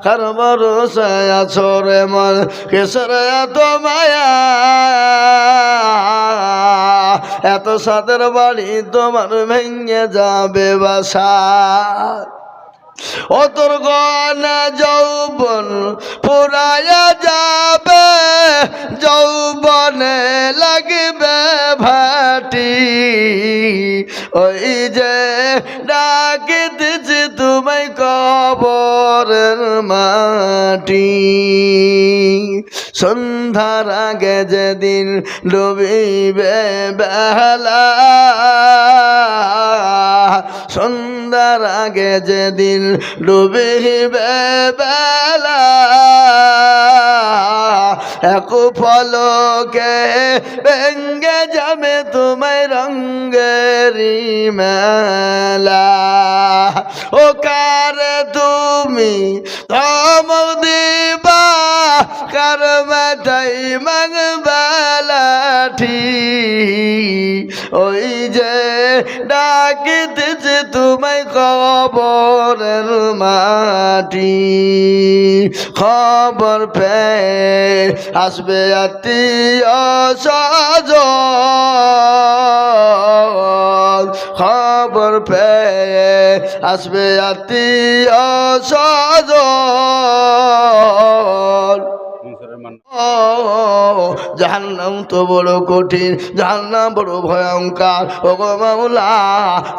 কার ভরসায় আছো রে মন কিসের এত মায়া, এত সাদের বাড়ি তোমার ভেঙে যাবে বাসা। ও তোর গনা যৌবন ফুরায়া যাবে, যৌবনে লাগবে ভাটি, ওই যে ডাকিতেছি তোমায় কবরের মাটি। সন্ধ্যার আগে যেদিন ডুবিবে বেলা, সন্ধ্যার আগে যেদিন ডুবিবে বেলা, এক ফলকে ভেঙ্গে যাবে তোমায় রঙ্গেরি মেলা। ও কারে তুমি ধমক দিবা, কার মাথায় মাংবা লাঠি, ওই যে ডাকিতেছে তোমায় কবরের মাটি। খবর পেয়ে আসবে আত্মীয় স্বজন, খবর পেয়ে আসবে আত্মীয় স্বজন। জাহান্নাম তো বড় কঠিন, জাহান্নাম বড় ভয়ঙ্কর। ও গো মাওলা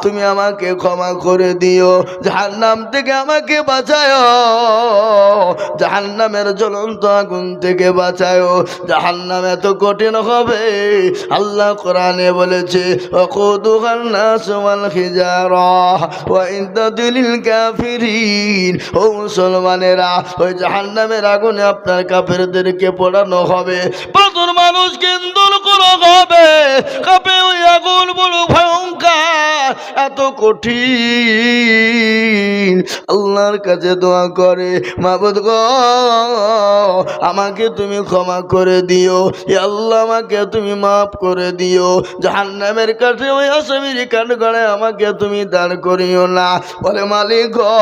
তুমি আমাকে ক্ষমা করে দিও, জাহান্নাম থেকে আমাকে বাঁচাও, জাহান্নামের জ্বলন্ত আগুন থেকে বাঁচাও। জাহান্নাম এত কঠিন হবে, আল্লাহ কোরআনে বলেছে ওয়াকুদুহান নাস ওয়াল হিজারা ওয়া ইদ্দাতুল লিল কাফিরিন। ও মুসলমানেরা, ওই জাহান্নামের আগুনে আপনার কাফেরদেরকে পোড়ানো হবে, প্রচুর মানুষ কেন্দ্র করা হবে, কাপে ওই আগুন বড় ভয়ঙ্কর, এত কঠিন। আল্লাহর কাছে দোয়া করে মাবুদ গো আমাকে তুমি ক্ষমা করে দিও, ইয়া আল্লাহ আমাকে তুমি মাফ করে দিও, জাহান্নামের কাছে ওই আসামির কাঠগড়ায় আমাকে তুমি দাঁড় করিও না। বলে মালিক গো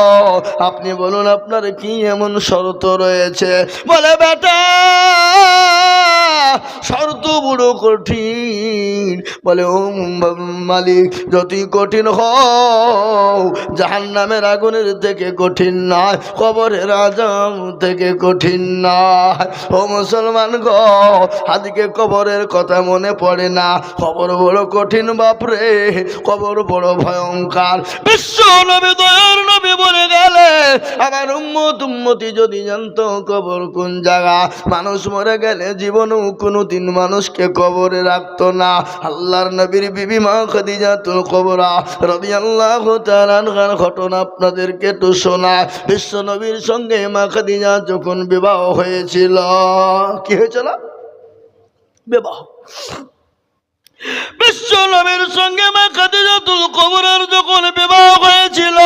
আপনি বলুন আপনার কি এমন শর্ত রয়েছে? বলে বেটা শর্ত বড় কঠিন। বলে ও মালিক যতই কঠিন হও জাহান্নামের আগুনের থেকে কঠিন নয়, কবরের আযাব থেকে কঠিন নয়। ও মুসলমান গো আজকে কবরের কথা মনে পড়ে না, কবর বড় কঠিন বাপরে, কবর বড় ভয়ঙ্কর। বিশ্ব নবী দয়ার নবী বলে গেলে আমার উম্মতি যদি জানতো কবর কোন জায়গা, মানুষ মরে গেলে জীবনেও কোনোদিন মানুষকে কবরে রাখতো না। আল্লাহর নবীর বিবি মা খাদিজাতুল কুবরা রাদিয়াল্লাহু তাআলা আনহার ঘটনা আপনাদেরকে একটু শোনায়। বিশ্ব নবীর সঙ্গে মা খাদিজা যখন বিবাহ হয়েছিল, কি হয়েছিল? বিবাহ। বিশ্ব নবীর সঙ্গে মা খাদিজাতুল কুবরার যখন বিবাহ হয়েছিল,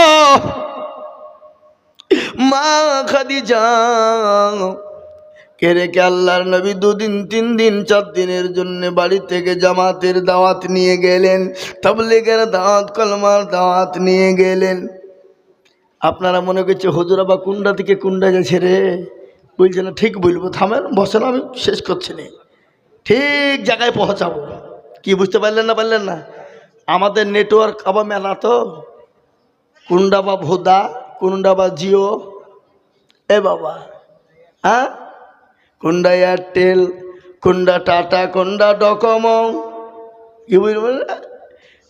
মা খাদিজা কে রেখে আল্লাহর নবী 2 দিন 3 দিন 4 দিনের জন্য বাড়ি থেকে জামাতের দাওয়াত নিয়ে গেলেন, তাবলীগের দাওয়াত, কলমার দাওয়াত নিয়ে গেলেন। আপনারা মনে করছে হুজুর আবার কুন্ডা থেকে কুন্ডা গেছে রে, বলছে না ঠিক বলবো, থামেন বসেন আমি শেষ করছি না, ঠিক জায়গায় পৌঁছাবো। কি বুঝতে পারলেন না? পারলেন না? আমাদের নেটওয়ার্ক আবার মেলা তো, কুন্ডা বা ভোদা, কুন্ডা বা জিও, এ বাবা হ্যাঁ, কুন্ডা এয়ারটেল, কুন্ডা টাটা, কুন্ডা ডকোমো, কি বুঝবেন,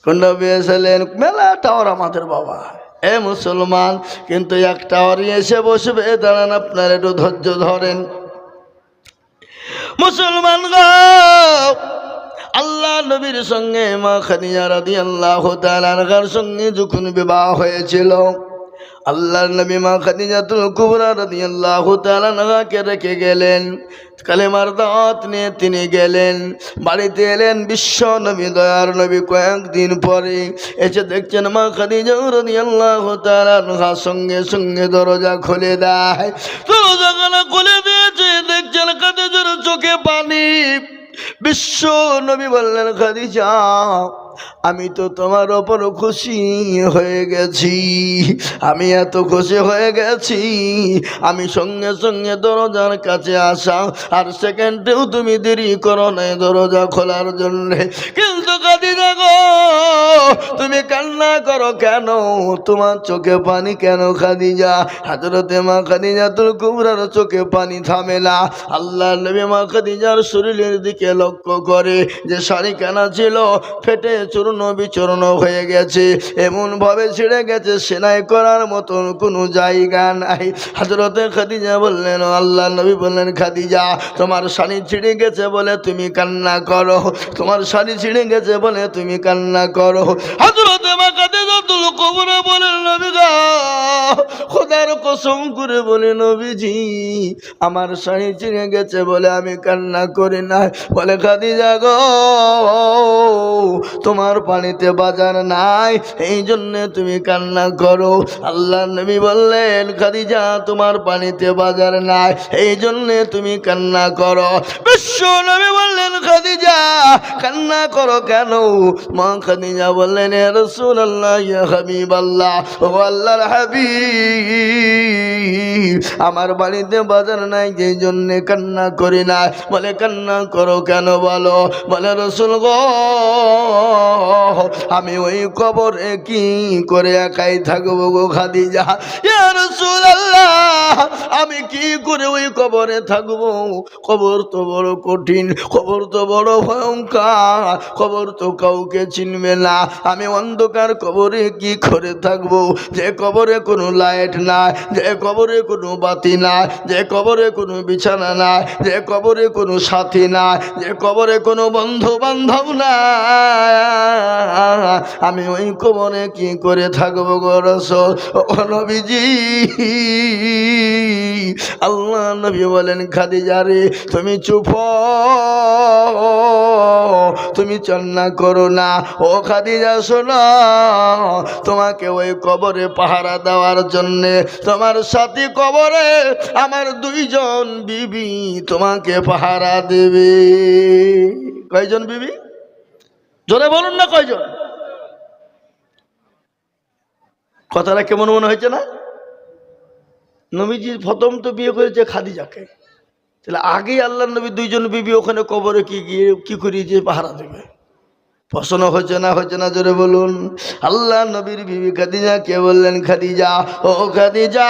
কুন্ডা বিএসএনএল, মেলা টাওয়ার আমাদের বাবা। এ মুসলমান, কিন্তু এক টাওয়ারই এসে বসবে, দাঁড়ান আপনার একটু ধৈর্য ধরেন। মুসলমান গো আল্লাহ নবীর সঙ্গে মা খাদিজা রাদিয়াল্লাহু তাআলা আনহার সঙ্গে যখন বিবাহ হয়েছিল, আল্লাহর নবী মা খাদিজাতুল কুবরা রাদিয়াল্লাহু তাআলা আনহাকে রেখে গেলেন, কালেমার দাওয়াত নিয়ে তিনি গেলেন, বাড়িতে এলেন। বিশ্ব নবী দয়ার নবী কয়েকদিন পরে এসে দেখছেন মা খাদিজা রাদিয়াল্লাহু তাআলা আনহার সঙ্গে সঙ্গে দরজা খুলে দেয়। দরজা খুলে দিয়েছে, দেখছেন খাদিজার চোখে পানি। বিশ্ব নবী বললেন খাদিজা আমি তো তোমার ওপর খুশি হয়ে গেছি, আমি এত খুশি হয়ে গেছি, আমি সঙ্গে সঙ্গে দরজার কাছে আসা আর সেকেন্ডেও তুমি দেরি করো নাই দরজা খোলার জন্য। কিন্তু খাদিজা গো, তুমি কান্না করো কেন? তোমার চোখে পানি কেন খাদিজা? হযরতে মা খাদিজাতুল কুবরার চোখে পানি থামে না। আল্লাহর নবী মা খাদিজার শরীরের দিকে লক্ষ্য করে যে শাড়ি কেনা ছিল ফেটে চূর্ণ বিচূর্ণ হয়ে গেছে, এমন ভাবে ছিঁড়ে গেছে সেলাই করার মতন কোনো জায়গা নাই। হযরতে খাদিজা বললেন, আল্লাহর নবী বললেন, খাদিজা তোমার শাড়ি ছিঁড়ে গেছে বলে তুমি কান্না করো, তোমার শাড়ি ছিঁড়ে গেছে বলে তুমি কান্না করো। হযরতে মা খাদিজাতুল কুবরা বলেন, নবী গো, খোদার কসম করে বলে নবীজি আমার শাড়ি ছিঁড়ে গেছে বলে আমি কান্না করি না। বলে খাদিজা গো, তোমার পানিতে বাজার নাই এই জন্য তুমি কান্না করো। আল্লাহ নবী বললেন, খাদিজা তোমার পানিতে বাজার নাই এই জন্য তুমি কান্না করো। বিশ্ব নবী বললেন, খাদিজা কান্না করো কেন? মা খাদিজা বললেন, ইয়া রাসূলুল্লাহ, ইয়া হাবিবাল্লাহ, ও আল্লাহর হাবিব, আমার বাড়িতে বাজার নাই যেই জন্যে কান্না করি না। বলে কান্না করো কেন বলো? বলে রাসূল গো, আমি ওই কবরে কি করে একাই থাকবো গো খাদিজা? ইয়া রাসূলুল্লাহ, আমি কি করে ওই কবরে থাকবো? কবর তো বড় কঠিন, কবর তো বড় ভয়ঙ্কর, কবর তো কাউকে চিনবে না। আমি অন্ধকার কবরে কি করে থাকবো? যে কবরে কোনো লাইট নাই, যে কবরে কোনো বাতি নাই, যে কবরে কোনো বিছানা নাই, যে কবরে কোনো সাথী নাই, যে কবরে কোনো বন্ধু বান্ধব নাই, আমি ওই কবরে কি করে থাকবো গো রাসূল? ও নবীজি, আল্লাহ নবী বলেন, খাদিজা রে তুমি চুপ, তুমি কান্না করো না। ও খাদিজা শোনো, তোমাকে ওই কবরে পাহারা দেওয়ার জন্যে তোমার সাথী কবরে আমার দুইজন বিবি তোমাকে পাহারা দেবে। কয়জন বিবি? জোরে বলুন না, কয়জন? কথাটা কেমন মনে হয়েছে না? নবীজি প্রথম তো বিয়ে করেছে খাদিজাকে, তাহলে আগেই আল্লাহ নবী দুইজন বিবি ওখানে কবরে কি গিয়ে কি করিয়েছে পাহারা দেবে? প্রশ্ন হচ্ছে না, হচ্ছে না? জোরে বলুন। আল্লাহ নবীর বিবি খাদিজা কে বললেন, খাদিজা ও খাদিজা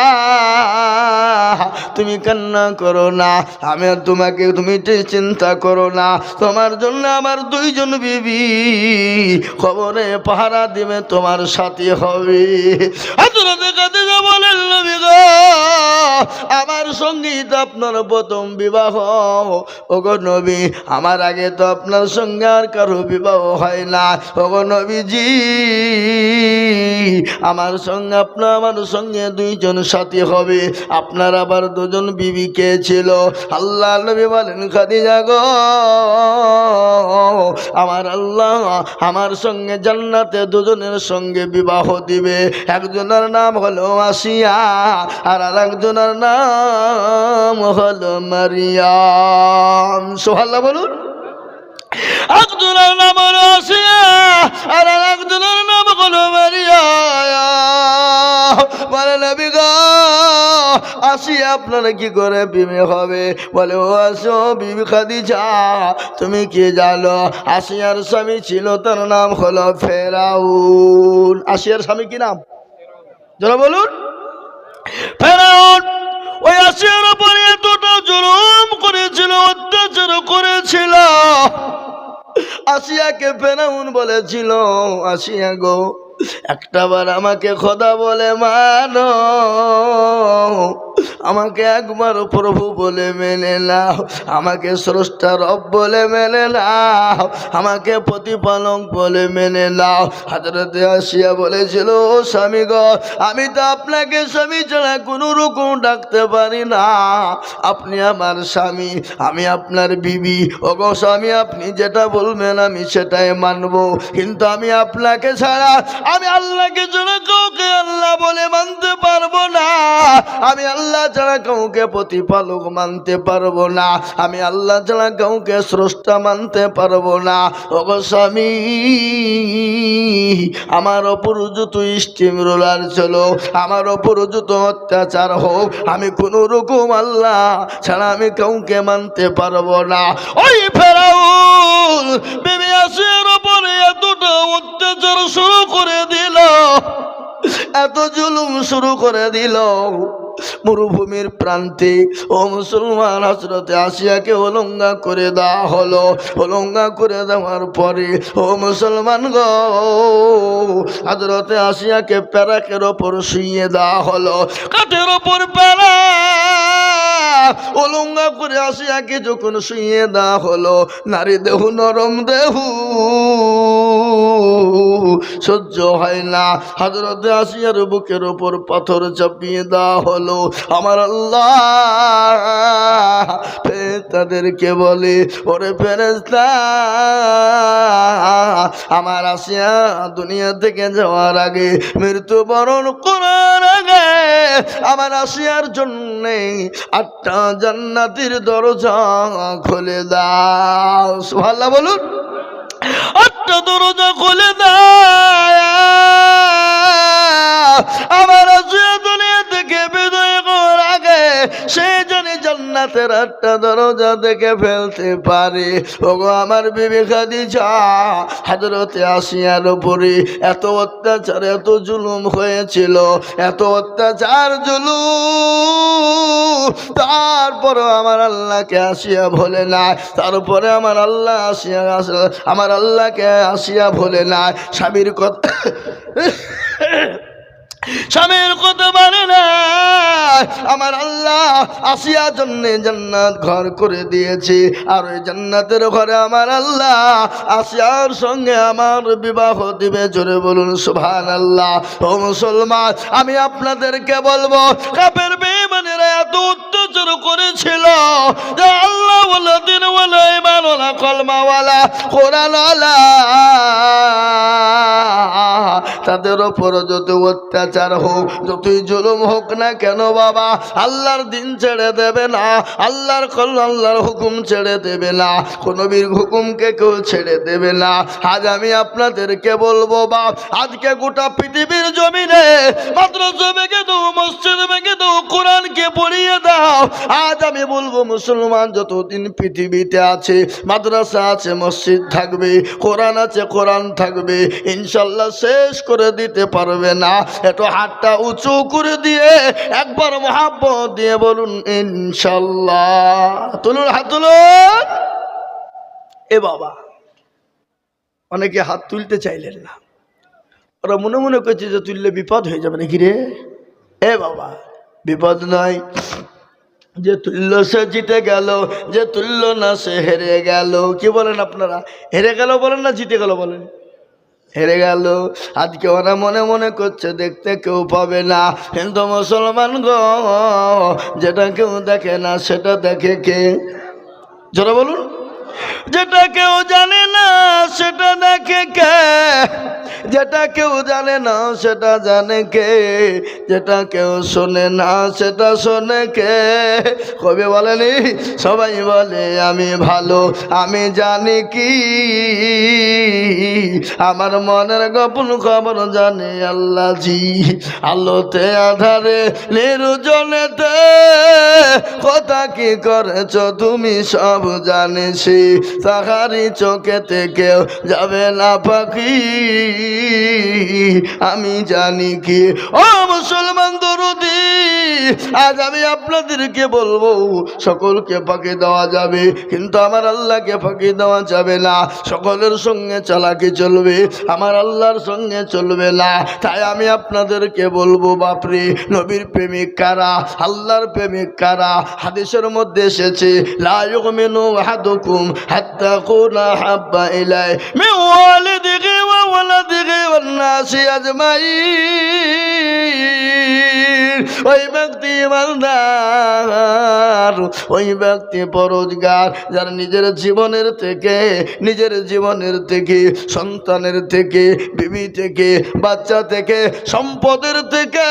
তুমি কান্না করো না, আমি আর তোমাকে তুমি চিন্তা করো না, তোমার জন্য আমার দুইজন বিবি কবরে পাহারা দিবে, তোমার সাথী হবে। খাদিজা বলেন, নবী গো, আমার সঙ্গী তো আপনার প্রথম বিবাহ, ওগো নবী আমার আগে তো আপনার সঙ্গে আর কারো বিবাহ হয় না। ওগো নবীজি আমার সঙ্গে আমার সঙ্গে দুইজন সাথী হবে, আপনার আবার দুজন বিবি কে ছিল? আল্লাহ নবী বলেন, খাদিজা গো, আমার আল্লাহ আমার সঙ্গে জান্নাতে দুজনের সঙ্গে বিবাহ দিবে। একজনের নাম হলো আসিয়া আর আরেকজনের নাম হলো মারিয়াম। সুবহানাল্লাহ বলুন। একজনের নাম হলো আসিয়া আর আরেকজনের নাম হলো মারিয়াম। বলে নবী গো, আসিয়া আপনারা কি করে বিবি হবে? বলে ও আসো বিবি খাদিজা, তুমি কি জানো আসিয়ার স্বামী ছিল, তার নাম হলো ফেরাউন। আসিয়ার স্বামী কি নাম? যারা বলুন, ফেরাউন। ওই আসিয়ার উপরে এতটা জুলুম করেছিল, অত্যাচার করেছিল, আসিয়াকে ফেরাউন বলেছিল, আসিয়া গো একটাবার আমাকে খোদা বলে মানো, আমাকে একবার প্রভু বলে মেনে নাও, আমাকে স্রষ্টা রব বলে মেনে নাও, আমাকে প্রতিপালক বলে মেনে নাও। হযরতে আসিয়া বলেছিল, ও স্বামী গো, আমি তো আপনাকে স্বামী ছাড়া কোনো রকম ডাকতে পারি না, আপনি আমার স্বামী, আমি আপনার বিবি। ও গো স্বামী, আপনি যেটা বলবেন আমি সেটাই মানব, কিন্তু আমি আপনাকে ছাড়া, আমি আল্লাহকে ছাড়া কাউকে আল্লাহ বলে মানতে পারবো না, আমি আল্লাহ ছাড়া কাউকে প্রতিপালক মানতে পারবো না, আমি আল্লাহ ছাড়া কাউকে স্রষ্টা মানতে পারবো না। ওগো স্বামী, আমার ওপর যত স্টিম রোলার চলো, আমার ওপর যত অত্যাচার হোক, আমি কোন রকম আল্লাহ ছাড়া আমি কাউকে মানতে পারবো না। ওই ফেরাউন বিবি আসিয়ার ওপরে এতটা অত্যাচার শুরু করে দিল, এত জুলুম শুরু করে দিল। মরুভূমির প্রান্তে ও মুসলমান হযরতে আসিয়াকে উলঙ্গা করে দেওয়া হলো। উলঙ্গা করে দেওয়ার পরে ও মুসলমান গো, হযরতে আসিয়াকে প্যারাকের ওপর শুইয়ে দেওয়া হলো, কাঠের ওপর প্যারা উলঙ্গা করে আসিয়াকে যখন শুইয়ে দেওয়া হলো, নারী দেহু নরম দেহু সহ্য হয় না, হযরতে আসিয়ার বুকের ওপর পাথর চাপিয়ে দেওয়া হলো। আমার আল্লাহ ফেরেশতাদেরকে বলে, ওরে ফেরেশতা, আমার আসিয়া দুনিয়া থেকে যাওয়ার আগে, মৃত্যুবরণ করার আগে আমার আসিয়ার জন্য 8টা জান্নাতের দরজা খুলে দাও। সুবহানাল্লাহ বলুন। 8টা দরজা খুলে দাও, আমার আসিয়া দুনিয়া থেকে বিদায় করার আগে সে জানি জান্নাতের 8টা দরজা দেখে ফেলতে পারে। ওগো আমার বিবি খাদিজা, হযরতে আসিয়ার উপরে এত অত্যাচার, এত জুলুম হয়েছিল, এত অত্যাচার জুলুম, তারপরে আমার আল্লাহকে আসিয়া ভোলে না, তারপরে আমার আল্লাহ আসিয়া আমার আল্লাহকে আসিয়া ভোলে না, স্বামীর কথা স্বামীর কথা মানে না। আমার আল্লাহ আসিয়ার জন্য জান্নাত ঘর করে দিয়েছে, আর ওই জান্নাতের ঘরে আমার আল্লাহ আসিয়ার সঙ্গে আমার বিবাহ দিবে। জোরে বলুন সুবহানাল্লাহ। ও মুসলমান, আমি আপনাদেরকে বলবো, কাফের বেঈমানেরা এত অত্যাচার করেছিল যে আল্লাহ ওয়ালা দিন ওয়ালা ঈমান ওয়ালা কলমা ওয়ালা কোরআন ওয়ালা, তাদের ওপর যত অত্যাচার হোক, যতই জুলুম হোক না কেন বাবা, আল্লাহর দিন ছেড়ে দেবে না, আল্লাহর আল্লাহর হুকুম ছেড়ে দেবে না, কোন নবীর হুকুমকে কেউ ছেড়ে দেবে না। আজ আমি আপনাদেরকে বলবো বাপ, আজকে গোটা পৃথিবীর জমিনে মাদ্রাসা ভেঙে দাও, মসজিদ ভেঙে দাও, কোরআনকে পড়িয়ে দাও। আজ আমি বলবো, মুসলমান যতদিন পৃথিবীতে আছে, মাদ্রাসা আছে, মসজিদ থাকবে, কোরআন আছে, কোরআন থাকবে, ইনশাল্লাহ শেষ করে দিতে পারবে না। একটু হাতটা উঁচু করে দিয়ে একবার মহাব্বত দিয়ে বলুন ইনশাল্লাহ। তুলুন, হাত তুলুন। এ বাবা, অনেকে হাত তুলতে চাইলেন না, ওরা মনে মনে করছে যে তুললে বিপদ হয়ে যাবে নাকি রে। এ বাবা, বিপদ নয়। যে তুল্য সে জিতে গেল, যে তুল্য না সে হেরে গেল। কি বলেন আপনারা? হেরে গেল বলেন না জিতে গেল বলেন? হেরে গেল। আজকে ওরা মনে মনে করছে দেখতে কেউ পাবে না, কিন্তু মুসলমান গো, যেটা কেউ দেখে না সেটা দেখে কে? যারা বলুন, যেটা কেউ জানে না সেটা দেখে কে? যেটা কেউ জানে না সেটা জানে কে? যেটা কেউ শোনে না সেটা শোনে কে? কবি বলেনি, সবাই বলে আমি ভালো, আমি জানি কি, আমার মনের গোপন খবর জানে আল্লাহ জি। আলোতে আধারে নির্জনেতে কথা কি করেছ তুমি সব জানিছি, তাহারি চোখেতে কেউ যাবে না পাখি, আমি জানি কি। ও মুসলমান দরদি, আজ আমি আপনাদেরকে বলবো, সকলকে ফাঁকি দেওয়া যাবে, কিন্তু আমার আল্লাহকে ফাঁকি দেওয়া যাবে না। সকলের সঙ্গে চালাকি চলবে, আমার আল্লাহর সঙ্গে চলবে না। তাই আমি আপনাদেরকে বলবো, বাপরে, নবীর প্রেমিক কারা, আল্লাহর প্রেমিক কারা? হাদিসের মধ্যে এসেছে, লা ইউমিনু আহাদুকুম হাত্তা কুনা হাব্বা ইলাই মিন ওয়ালিদিহি ওয়া ওয়ালাদিহি ওয়ান নাসি আজমাইন। ওই ব্যক্তি ইমানদার ওই ব্যক্তি পরোজগার যারা নিজের জীবনের থেকে সন্তানের থেকে বিবি থেকে বাচ্চা থেকে সম্পদের থেকে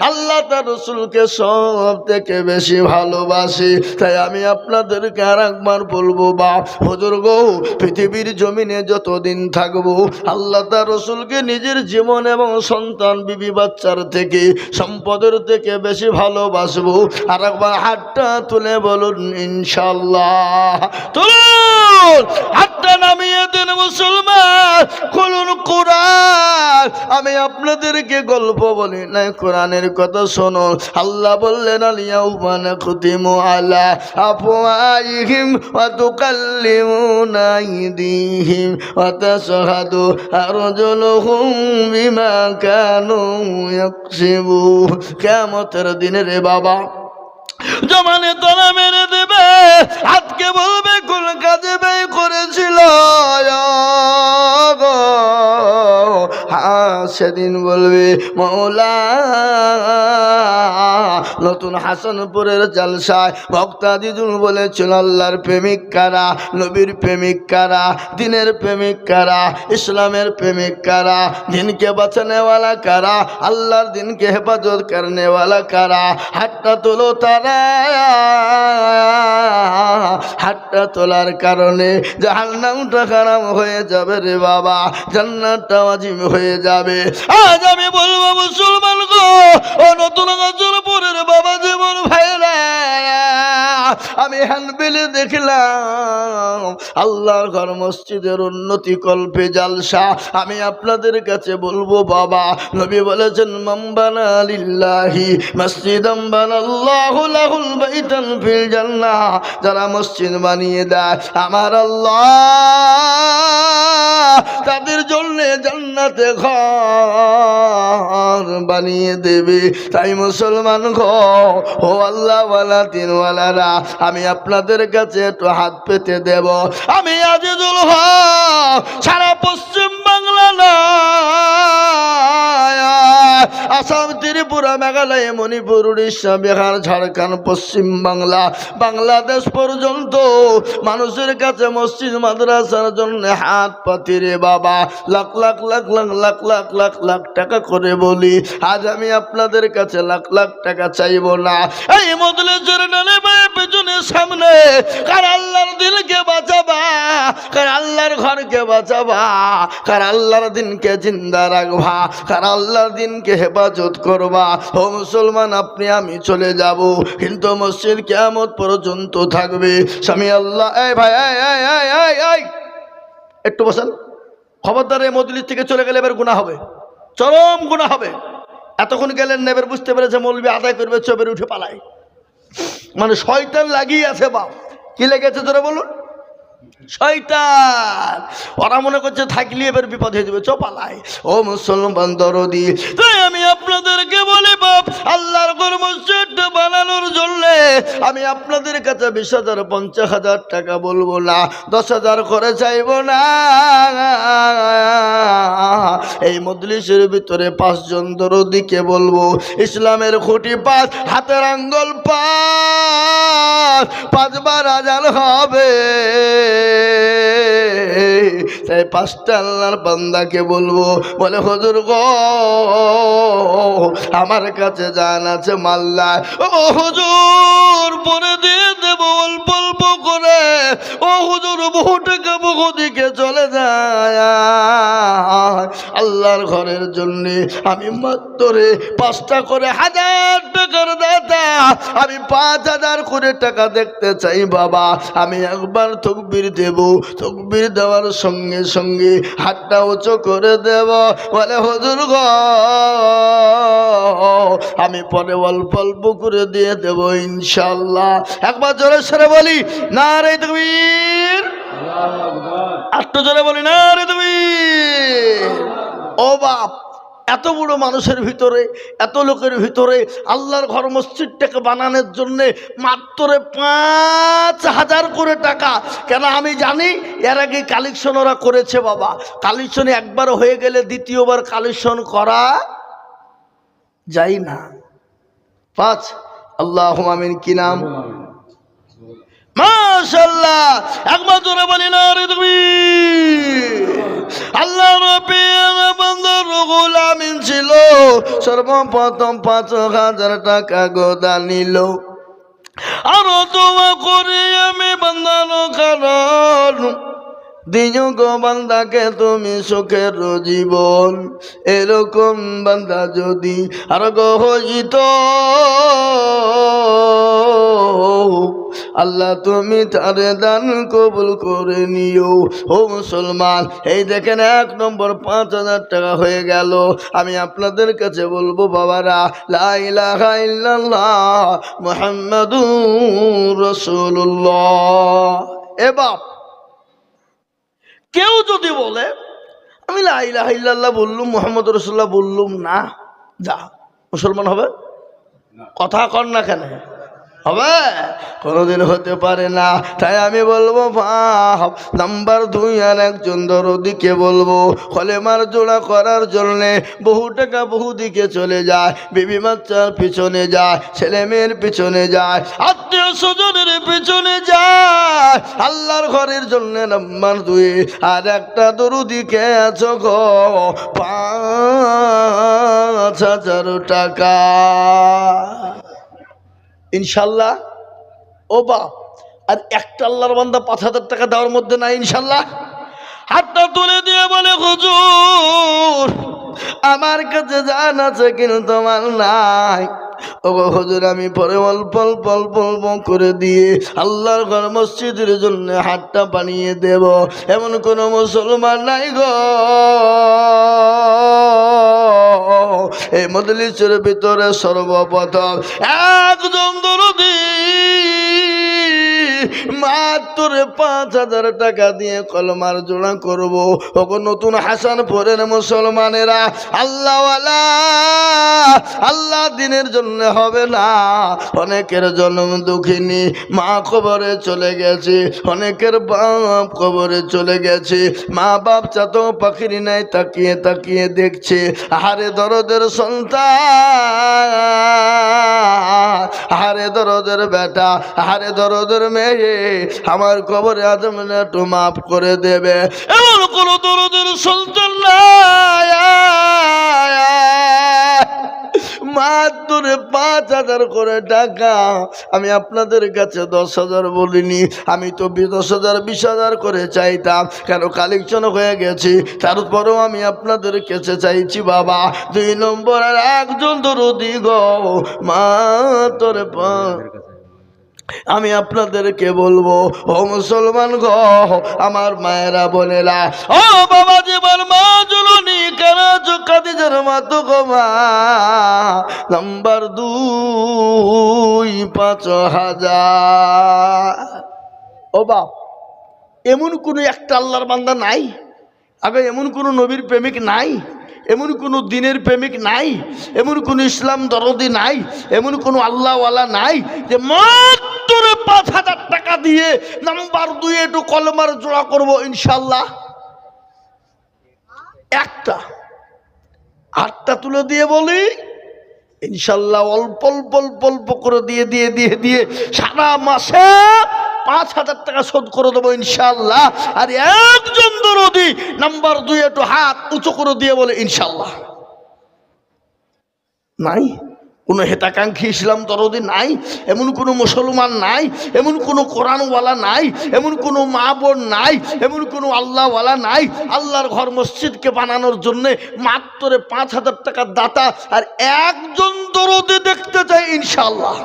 আল্লাহ তার রাসূলকে সব থেকে বেশি ভালোবাসে। তাই আমি আপনাদেরকে আর একবার বলবো, বা হুজুর গো, পৃথিবীর জমিনে যতদিন থাকবো আল্লাহ তার রাসূলকে নিজের জীবন এবং সন্তান বিবি বাচ্চার থেকে সম্পদের থেকে বেশি ভালোবাসবো। আর একবার হাতটা তুলে বলুন ইনশাআল্লাহ। তুলুন হাতটা, নামিয়ে দেন মুসলমান, খুলুন কোরআন। আমি আপনাদেরকে গল্প বলি না, কোরআনের কথা শোনো। আল্লাহ বললেন আল-ইয়াউমা নাখতিমু আলা আফওয়াহিহিম ওয়া তুকাল্লিমুনা আইদিহিম ওয়া তাশহাদু আরজুলুহুম বিমা কানু ইয়াকসিবুন। কিয়ামতের দিনে রে বাবা, জমানে তোলা মেরে দেবে, হাতকে বলবে কোন কাজে ব্যয় করেছিল। সেদিন বলবে মওলা, নতুন হাসানপুরের জালসায় বক্তা দিদুল বলেছিল আল্লাহর প্রেমিক কারা, নবীর প্রেমিক কারা, দিনের প্রেমিক কারা, ইসলামের প্রেমিক কারা, দিনকে বাঁচানেওয়ালা কারা, আল্লাহর দিনকে হেফাজত করনেওয়ালা কারা। হাতটা তোলো তারা। হাতটা তোলার কারণে জাহান্নামটা হারাম হয়ে যাবে রে বাবা, জান্নাতটা ওয়াজিব হয়ে যাবে। আজ আমি বলবো মুসলমান গো, ও নতুন হাসানপুরের বাবা জীবন ভাইরা, আমি হ্যান্ডবিলে দেখলাম আল্লাহর ঘর মসজিদের উন্নতি কল্পে জালসা। আমি আপনাদের কাছে বলবো বাবা, নবী বলেছেন মান বানা লিল্লাহি মসজিদাম বানাল্লাহু লাহুল বাইতান ফিল জান্নাহ। যারা মসজিদ বানিয়ে দেয় আমার আল্লাহ তাদের জন্য জান্নাতে ঘর বানিয়ে দেবে। তাই মুসলমান ঘর, ও আল্লাহ ওয়ালা দিনওয়ালারা, আমি আপনাদের কাছে একটু হাত পেতে দেব। আমি আজিজুল হক সারা পশ্চিম বাংলা না, আসাম, ত্রিপুরা, মেঘালয়, মণিপুর, উড়িষ্যা, বিহার, ঝাড়খণ্ড, পশ্চিম বাংলা, বাংলাদেশ পর্যন্ত মানুষের কাছে মসজিদ মাদ্রাসার জন্য হাত পাতি রে বাবা, লাখ লাখ লাখ লাখ লাখ লাখ লাখ লাখ টাকা করে বলি। আজ আমি আপনাদের কাছে লাখ লাখ টাকা চাইব না। এই মজলিসের ডানে বায়ে পেছনে সামনে কার আল্লাহর দিনকে বাঁচাবা, কার আল্লাহর ঘরকে বাঁচাবা, কার আল্লাহর দিনকে জিন্দা রাখবা, কার আল্লাহর দিনকে হেফাজত করবা। ও মুসলমান, আপনি আমি চলে যাব, কিন্তু মসজিদ কিয়ামত পর্যন্ত থাকবে। স্বামী আল্লাহ, এই ভাই, একটু বসেন। খবরদার এই মজলিস থেকে চলে গেলে এবার গুনাহ হবে, চরম গুনাহ হবে। এতক্ষণ গেলেন না, এবার বুঝতে পেরেছে মৌলবি আদায় করবে, চোপের উঠে পালায়। মানে শয়তান লাগিয়ে আছে। বাপ কি লেগেছে তোরা বলুন? শয়তান। ওরা মনে করছে থাকলে এবার বিপদ হয়ে যাবে, চোপালায়। ও মুসলমান দরদি, তাই আমি আপনাদেরকে বলি বাপ, আল্লাহর ঘর মসজিদটা বানানোর জন্য আমি আপনাদের কাছে 20,000 50,000 টাকা বলবো না, 10,000 করে চাইব না। এই মজলিসের ভিতরে 5 জন দরদিকে বলবো, ইসলামের খুঁটি 5, হাতের আঙ্গুল 5, 5 বার আজান হবে। তাই 5টা আল্লাহর বান্দাকে বলবো, বলে হুজুর গো, আমার কাছে জান আছে মাল্লা, ও হুজুর পরে দিয়ে দেবো অল্প অল্প করে। ও হুজুর বহু টাকা বহু দিকে চলে যায়। আল্লাহর ঘরের জন্য আমি মাত্র 5টা করে 1000 টাকার দাতা, আমি 5000 করে টাকা দেখতে চাই বাবা। আমি একবার তাকবীর দেব, তাকবীর দেওয়ার সঙ্গে সঙ্গে হাতটা উঁচু করে দেব, বলে হুজুর গো, আমি পরে অল্প অল্প করে দিয়ে দেব ইনশাআল্লাহ। একবার জোরে সরে বলি নারে তাকবীর, একটু জোরে বলি নারে তাকবীর। ও বাপ, এত বড় মানুষের ভিতরে, এত লোকের ভিতরে আল্লাহর ঘর মসজিদটাকে বানানোর জন্যে মাত্র 5,000 করে টাকা। কেন আমি জানি এর আগে কালেকশন ওরা করেছে বাবা। কালেকশন একবার হয়ে গেলে দ্বিতীয়বার কালেকশন করা যায় না। 5 আল্লাহুম্মা আমিন। কি নাম? মাশাআল্লাহ, একবার জোরে বলি না রে তুমি। আল্লাহ রাব্বুল বান্দার রুহুল আমিন ছিল, সর্বপ্রথম ৫,০০০ টাকা গোদা নিল। আরো দোয়া করি আমি বান্দানো কারণ দিও গো বান্দাকে তুমি সুখের জীবন। এরকম বান্দা যদি আর গো হইত, আল্লাহ তুমি তারে দান কবুল করে নিও। ও মুসলমান, এই দেখেন ১ নম্বর ৫,০০০ টাকা হয়ে গেল। আমি আপনাদের কাছে বলবো বাবারা, লা ইলাহা ইল্লাল্লাহ মুহাম্মাদুর রাসূলুল্লাহ। এ বাপ, কেউ যদি বলে আমি লা ইলাহা ইল্লাল্লাহ বললুম, মুহাম্মদুর রাসূলুল্লাহ বললুম না, যা মুসলমান হবে? কথা কর না কেন? হবে? কোনোদিন হতে পারে না। তাই আমি বলবো বাপ, নাম্বার ২ আর একজন দরদিকে বলবো, কলেমার জোড়া করার জন্যে বহু টাকা বহু দিকে চলে যায়, বিবি বাচ্চার পিছনে যায়, ছেলে মেয়ের পিছনে যায়, আত্মীয় স্বজনের পিছনে যায়, আল্লাহর ঘরের জন্য নাম্বার ২ আর একটা দরদিকে আছো গো ৫,০০০ টাকা। ইনশাল্লাহ ও বাপ, আর একটা আল্লাহর বান্দা ৫,০০০ টাকা দেওয়ার মধ্যে নাই ইনশাল্লাহ? হাতটা তুলে দিয়ে বলে হুজুর আমার কাছে জান আছে কিন্তু আমার নাই। ও হুজুর আমি পরে অল্প অল্প অল্প অল্প করে দিয়ে আল্লাহর ঘর মসজিদের জন্য হাতটা বানিয়ে দেব, এমন কোন মুসলমান নাই গো এই মজলিসের ভিতরে। সর্বপ্রথম একজন দরদি মাত্র ৫,০০০ টাকা দিয়ে কলমার জোড়া করব। ওগো নতুন হাসান পরের মুসলমানেরা, আল্লাহওয়ালা আল্লাহ দিনের জন্য হবে না। অনেকের জন্ম দুঃখিনী মা কবরে চলে গেছে, অনেকের বাপ কবরে চলে গেছে, মা বাপ চাতো পাখির নাই তাকিয়ে তাকিয়ে দেখছে। আহারে দরদের সন্তান, আহারে দরদের বেটা, আহারে দরদের মেয়ে, আমার কবরে আজম একটু মাফ করে দেবে। এমন কোন দরদের সন্তান নাই। মাত্র ৫,০০০ করে টাকা। আমি আপনাদের কাছে ১০,০০০ বলিনি, আমি তো ১০,০০০ ২০,০০০ করে চাইতাম, কেন কালেকশন হয়ে গেছে। তারপরেও আমি আপনাদের কাছে চাইছি বাবা ২ নম্বর আর একজন দরদি গো মাত্র। আমি আপনাদেরকে বলবো ও মুসলমান গো, আমার মায়েরা বোনেরা, ও বাবা জীবন মা জননী কেরাজ খাদিজার মতো গো মা। নাম্বার ২ ৫,০০০। ও বাপ, এমন কোন একটা আল্লাহর বান্দা নাই? আগে এমন কোন নবীর প্রেমিক নাই? এমন কোন দিনের প্রেমিক নাই? এমন কোন ইসলাম দরদি নাই? এমন কোন আল্লাহওয়ালা নাই যে মাত্র ৫,০০০ টাকা দিয়ে নাম্বার ২ একটু কলমার জোড়া করবো ইনশাল্লাহ? একটা হাতটা তুলে দিয়ে বলি ইনশাল্লাহ অল্প অল্প অল্প অল্প করে দিয়ে দিয়ে দিয়ে দিয়ে সারা মাসে ৫,০০০ টাকা শোধ করে দেবো ইনশাল্লাহ। আর একজন দরদি নাম্বার ২ একটু হাত উঁচু করে দিয়ে বলে ইনশাল্লাহ। নাই কোনো হেতাকাঙ্ক্ষী ইসলাম দরদি নাই, এমন কোনো মুসলমান নাই, এমন কোনো কোরআনওয়ালা নাই, এমন কোনো মা বোন নাই, এমন কোনো আল্লাহওয়ালা নাই। আল্লাহর ঘর মসজিদকে বানানোর জন্য মাত্র ৫,০০০ টাকার দাতা আর একজন দরদি দেখতে চাই ইনশাল্লাহ।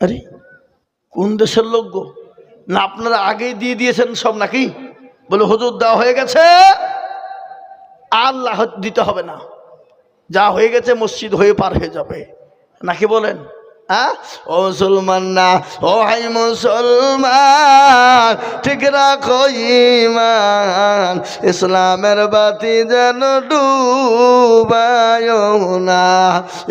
আরে কোন দেশের লোক গো? না আপনারা আগেই দিয়ে দিয়েছেন সব নাকি? বলে হুজুর দেওয়া হয়ে গেছে, আল্লাহ দিতে হবে না, যা হয়ে গেছে মসজিদ হয়ে পার হয়ে যাবে নাকি বলেন? হ্যাঁ ও মুসলমান না, ও হাই মুসলমান ঠিক রাখো ঈমান, ইসলামের বাতি যেন ডুবায়ো না।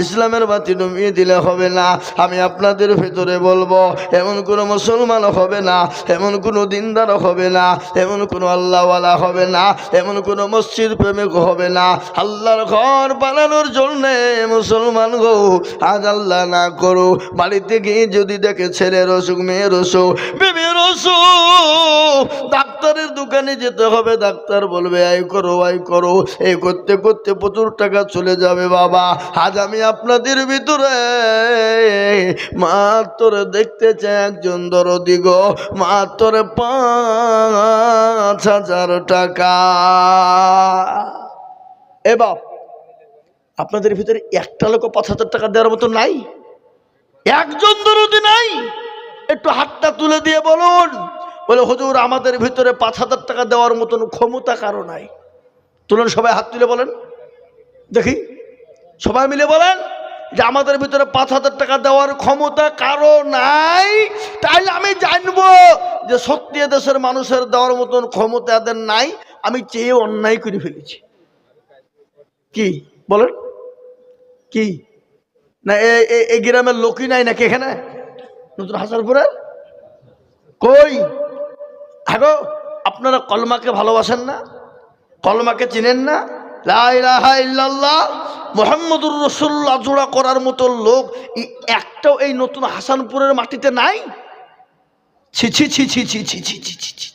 ইসলামের বাতি ডুবিয়ে দিলে হবে না। আমি আপনাদের ভেতরে বলবো এমন কোনো মুসলমান হবে না, এমন কোনো দিনদার হবে না, এমন কোনো আল্লাহওয়ালা হবে না, এমন কোনো মসজিদ প্রেমিক হবে না। আল্লাহর ঘর বানানোর জন্যে মুসলমান গো আজ আল্লাহ না করো বাড়িতে গিয়ে যদি দেখে ছেলের অসুখ, মেয়ের অসুখ, বিবির অসুখ, ডাক্তারের দোকানে যেতে হবে, ডাক্তার বলবে আই করো আই করো, এই করতে করতে প্রচুর টাকা চলে যাবে বাবা। আজ আমি আপনাদের ভিতরে মাত্র দেখতে চাই একজন দরদি গো, মাত্র 5,000 টাকা। এ বাপ, আপনাদের ভিতরে একটা লোক 5,000 টাকা দেওয়ার মতো নাই? একজন দরদি নাই? একটু হাতটা তুলে দিয়ে বলুন। বলে হুজুর আমাদের ভিতরে 5,000 টাকা দেওয়ার মতন ক্ষমতা কারো নাই। তুলুন সবাই হাত তুলে বলেন দেখি, সবাই মিলে বলেন যে আমাদের ভিতরে 5,000 টাকা দেওয়ার ক্ষমতা কারো নাই। তাইলে আমি জানবো যে সত্যি দেশের মানুষের দেওয়ার মতন ক্ষমতা এদের নাই, আমি চেয়ে অন্যায় করে ফেলেছি। কি বলেন? কি না এই গ্রামের লোকই নাই নাকি এখানে নতুন হাসারপুরে? কই আগো, আপনারা কলমাকে ভালোবাসেন না? কলমাকে চিনেন না? লা ইলাহা ইল্লাল্লাহ মুহাম্মাদুর রাসূলুল্লাহ জোড়া করার মতো লোক একটাও এই নতুন হাসানপুরের মাটিতে নাই। ছি ছি ছি ছি ছি ছি ছি ছি ছি ছি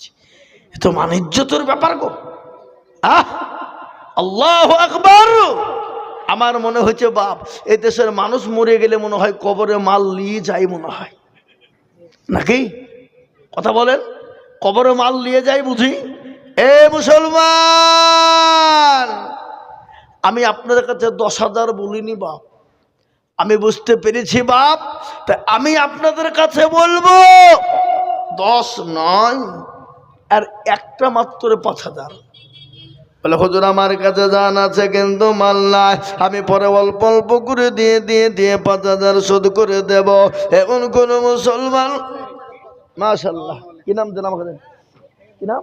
ছি, এত মানিজ্যতের ব্যাপার গো। আল্লাহু আকবার। আমার মনে হচ্ছে বাপ, এই দেশের মানুষ মরে গেলে মনে হয় কবরে মাল নিয়ে যায় মনে হয়, নাকি কথা বলেন? কবরে মাল নিয়ে যায় বুঝি। এ মুসলমান, আমি আপনাদের কাছে 10,000 বলিনি বাপ, আমি বুঝতে পেরেছি বাপ, তাই আমি আপনাদের কাছে বলবো 10 নয়, আর একটা মাত্র 5,000। বলে হুজুর আমার কাছে জান আছে কিন্তু মাল নাই, আমি পরে অল্প অল্প করে দিয়ে দিয়ে দিয়ে 5,000 শোধ করে দেব। এখন কোন মুসলমান, মাশাআল্লাহ, কি নাম দেন আমাকে? কি নাম?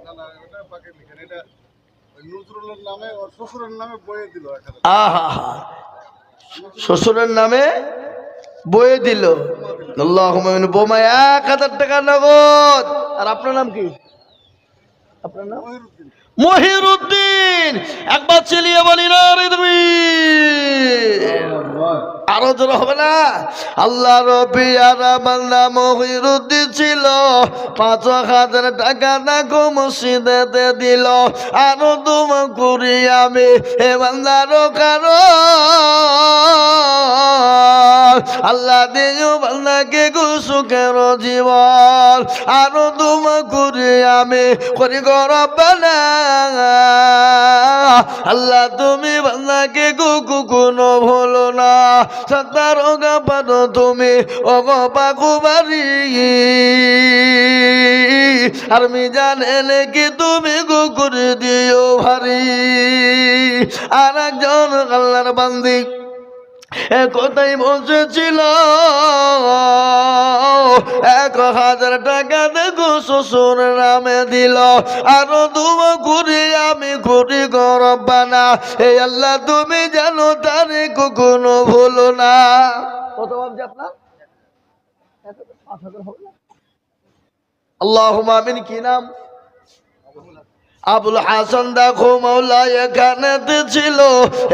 শ্বশুরের নামে বয়ে দিল। আল্লাহুম্মা বোমা 1,000 টাকা নগদ। আর আপনার নাম কি? আপনার নাম মহিরুদ্দিন। একবার চিলিয়ে বলি না রে তুমি, আরো জোর হবে না? আল্লাহ রবি আর বান্দা মহিরুদ্দিন ছিল, 5,000 টাকা দেখো মসজিদেতে দিল। আরো তোমা করি আমি হে বান্দার কারো, আল্লাহ দিও বান্দাকে সুখের জীবন। আরো তোমা করি আমি করি গরবানা, আল্লাহ তুমি বান্দাকে কোনো ভুলো না। সত্তার ওগা পারো তুমি ওগো পাকুবারি, আর মিজান এনে কি তুমি গো করে দিও ভারী। আর একজন আল্লাহর বান্দি কোথায় বসেছিল, 1,000 টাকা দেখো শ্বশুর নামে দিল। আরো দুমা ঘুরি আমি ঘুরি গরবানা, এই আল্লাহ তুমি জানো তারে কখনো ভুলো না। কত ভাবছি আপনার? আল্লাহুম্মা আমিন। কি নাম? আবুল হাসান। দেখো মৌলা এখানেতে ছিল,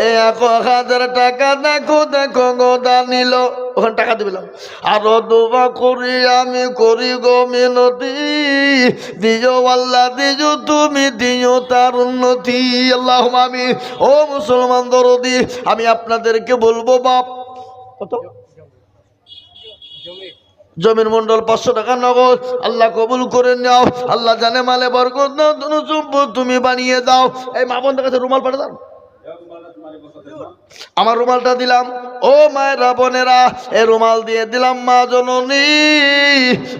1,000 টাকা দেখো দেখো গোদা নিল, ওখানে টাকা দিলাম। আরো দোয়া করি আমি করি গো মিনতি, দিও আল্লাহ দিও তুমি দিও তার উন্নতি। আল্লাহুম্মা আমিন। ও মুসলমান দরদি, আমি আপনাদেরকে বলবো বাপ, কত জমির মন্ডল 500 টাকা নগদ, আল্লাহ কবুল করে নাও। আল্লাহ জানে মালে বরকত দাও, সম্পদ তুমি বানিয়ে দাও। এই মা বোনদের কাছে রুমাল পাঠা দাও, আমার রুমালটা দিলাম। ও মায়েরা বোনেরা, এই রুমাল দিয়ে দিলাম মা জননী।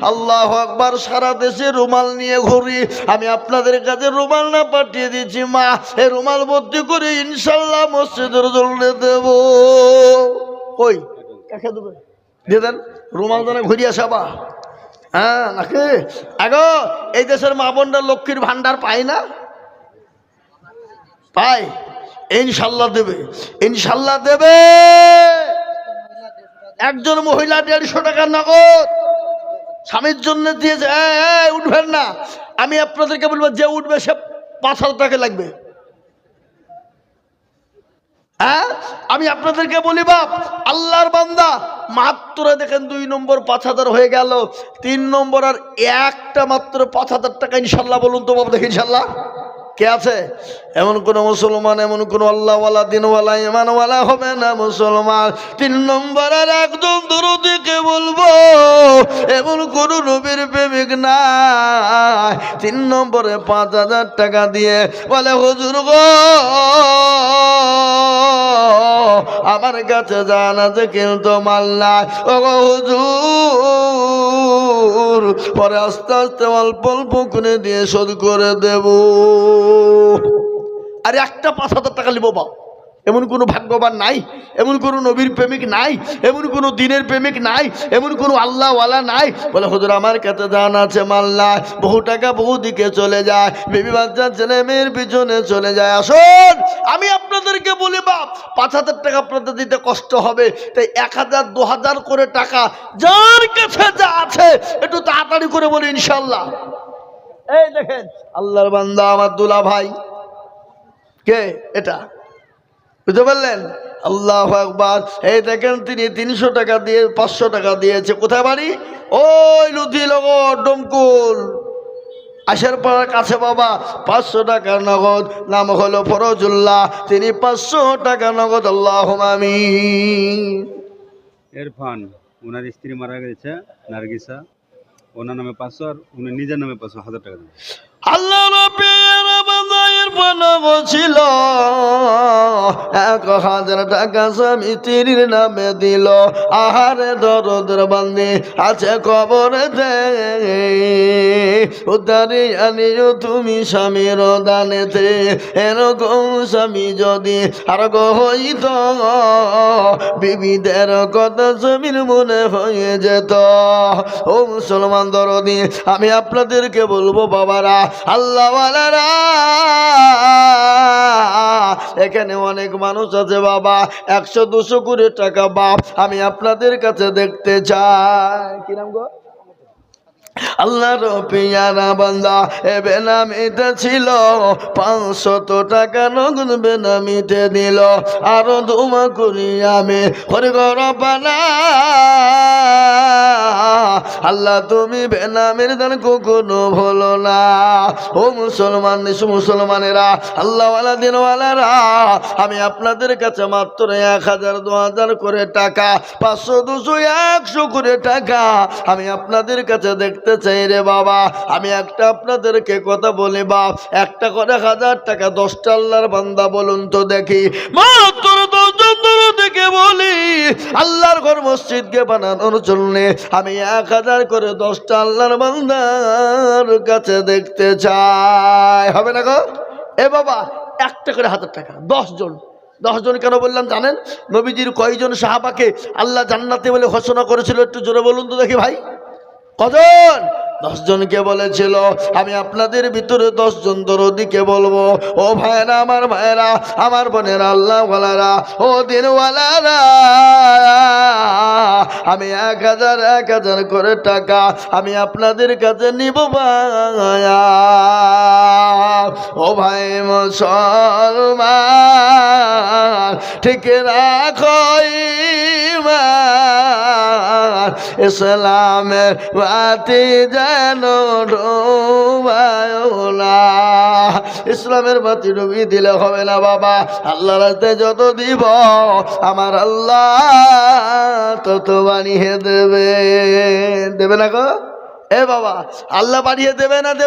আল্লাহু আকবার। সারা দেশে রুমাল নিয়ে ঘুরি, আমি আপনাদের কাছে রুমাল না পাঠিয়ে দিচ্ছি মা, এই রুমাল ভর্তি করে ইনশাল্লাহ মসজিদের জন্য দেব। কই কাকে দেবে? দিয়ে দেন রুমাল দানে ঘুরিয়ে আসবা। হ্যাঁ নাকি আগো, এই দেশের মা বোনরা লক্ষ্মীর ভান্ডার পায় না? পায়, ইনশাল্লাহ দেবে, ইনশাল্লাহ দেবে। একজন মহিলা 150 টাকা নগদ স্বামীর জন্য দিয়েছে। উঠবেন না, আমি আপনাদেরকে বলবো যে উঠবে সে 5,000 টাকা লাগবে। হ্যাঁ, আমি আপনাদেরকে বলি বাপ, আল্লাহর বান্দা মাত্র দেখেন 2 নম্বর 5,000 হয়ে গেল, 3 নম্বর আর একটা মাত্র 5,000 টাকা ইনশাল্লাহ। বলুন তো বাপ দেখি ইনশাল্লাহ কে আছে? এমন কোন মুসলমান, এমন কোন আল্লাহওয়ালা দিনওয়ালা ইমানওয়ালা হবে না মুসলমান 3 নম্বর আর একজন দরদিকে বলবো এমন কোন নবীর প্রেমিক নাই 3 নম্বরে 5,000 টাকা দিয়ে বলে হুজুর গো আমার কাছে জান আছে কিন্তু মাল নাই। ও গো হুজুর পরে আস্তে আস্তে অল্প অল্প করে দিয়ে শোধ করে দেব। আর একটা 5,000 টাকা নিব বাপ, এমন কোনো ভাগ্যবান নাই, এমন কোনো নবীর প্রেমিক নাই, এমন কোনো দিনের প্রেমিক নাই, এমন কোনো আল্লাহওয়ালা নাই বলে হুজুর আমার কাছে জান আছে মাল নাই। বহু টাকা বহু দিকে চলে যায়, বেবি বাচ্চা ছেলে মেয়ের পিছনে চলে যায়। আসুন আমি আপনাদেরকে বলি বাপ, 5,000 টাকা আপনাদের দিতে কষ্ট হবে, তাই 1,000 2,000 করে টাকা যার কাছে যা আছে একটু তাড়াতাড়ি করে বলি ইনশাল্লাহ। এই দেখেন আল্লাহর বান্দা আমার দুলা ভাই, কে এটা বুঝতে পারলেন? আল্লাহু আকবার। এই দেখেন তিনি 300 টাকা দিয়ে 500 টাকা দিয়েছে। কোথায় বাড়ি? ওই লুধিনগর ডমকুল আশার পাড়ার কাছে বাবা। 500 টাকা নগদ, নাম হলো ফরজুল্লাহ, তিনি 500 টাকা নগদ। আল্লাহুম্মা আমিন। ইরফান, ওনার স্ত্রী মারা গেছে নার্গিসা, ওনার নামে 500 আর উনি নিজের নামে 500 টাকা দেন। আল্লাহ নবীর বান্দায়ের বানাবো ছিল 1,000 টাকা স্বামী স্ত্রীর নামে দিল। আহারে দরদের বান্দি আছে কবরে দে উদ্ধারি আনিও তুমি স্বামীর দানেতে। এরকম স্বামী যদি আর হইত বিবিদের কথা স্বামীর মনে হয়ে যেত। ও মুসলমান দরদি আমি আপনাদেরকে বলবো বাবারা, আল্লাহওয়ালারা, এখানে অনেক মানুষ আছে বাবা 100-200 করে টাকা বাপ আমি আপনাদের কাছে দেখতে চাই। কি নাম গো? আল্লাহর পিয়ারা বান্দা এ বেনামিতে ছিল 500 টাকা নগদ বেনামিতে দিল। আরো দুমা করি আমি হরিগর পানা। আল্লাহ তুমি বেনামির দান কখনো ভুলো না। ও মুসলমান মুসলমানেরা, আল্লাহওয়ালা দিনওয়ালারা, আমি আপনাদের কাছে মাত্র 1,000 2,000 করে টাকা, 500 200 100 করে টাকা আমি আপনাদের কাছে দেখতে চাই রে বাবা। আমি একটা আপনাদেরকে কথা বলি বাপ, একটা করে 1,000 টাকা 10টা আল্লাহর বান্দা বলুন তো দেখি, মাত্র 10 জন থেকে বলি আল্লাহর ঘর মসজিদকে বানানোর জন্য আমি 1,000 করে 10টা আল্লাহর বান্দার কাছে দেখতে চাই। হবে না গো? এ বাবা একটা করে 1,000 টাকা 10 জন। 10 জন কেন বললাম জানেন? নবীজির কয়জন সাহাবাকে আল্লাহ জান্নাতে বলে ঘোষণা করেছিল? একটু জোরে বলুন তো দেখি ভাই, কজন? 10 জনকে বলেছিল। আমি আপনাদের ভিতরে 10 জন দরদিকে বলবো, ও ভাইরা, আমার ভাইরা, আমার বোনেরা, আল্লাহওয়ালারা, ও দিনওয়ালারা, আমি 1,000 করে টাকা আমি আপনাদের কাছে নিব ভাইয়া। ও ভাই মুসলমান ঠিক রাখো ঈমান, ইসলামের বাতি যেন ডুবায় না। ইসলামের বাতি ডুবিয়ে দিলে হবে না বাবা, আল্লাহ রাস্তায় যত দিব আমার আল্লাহ তত বানিয়ে দেবে। দেবে না গো? এ বাবা, আল্লাহ বানিয়ে দেবে না দেবে?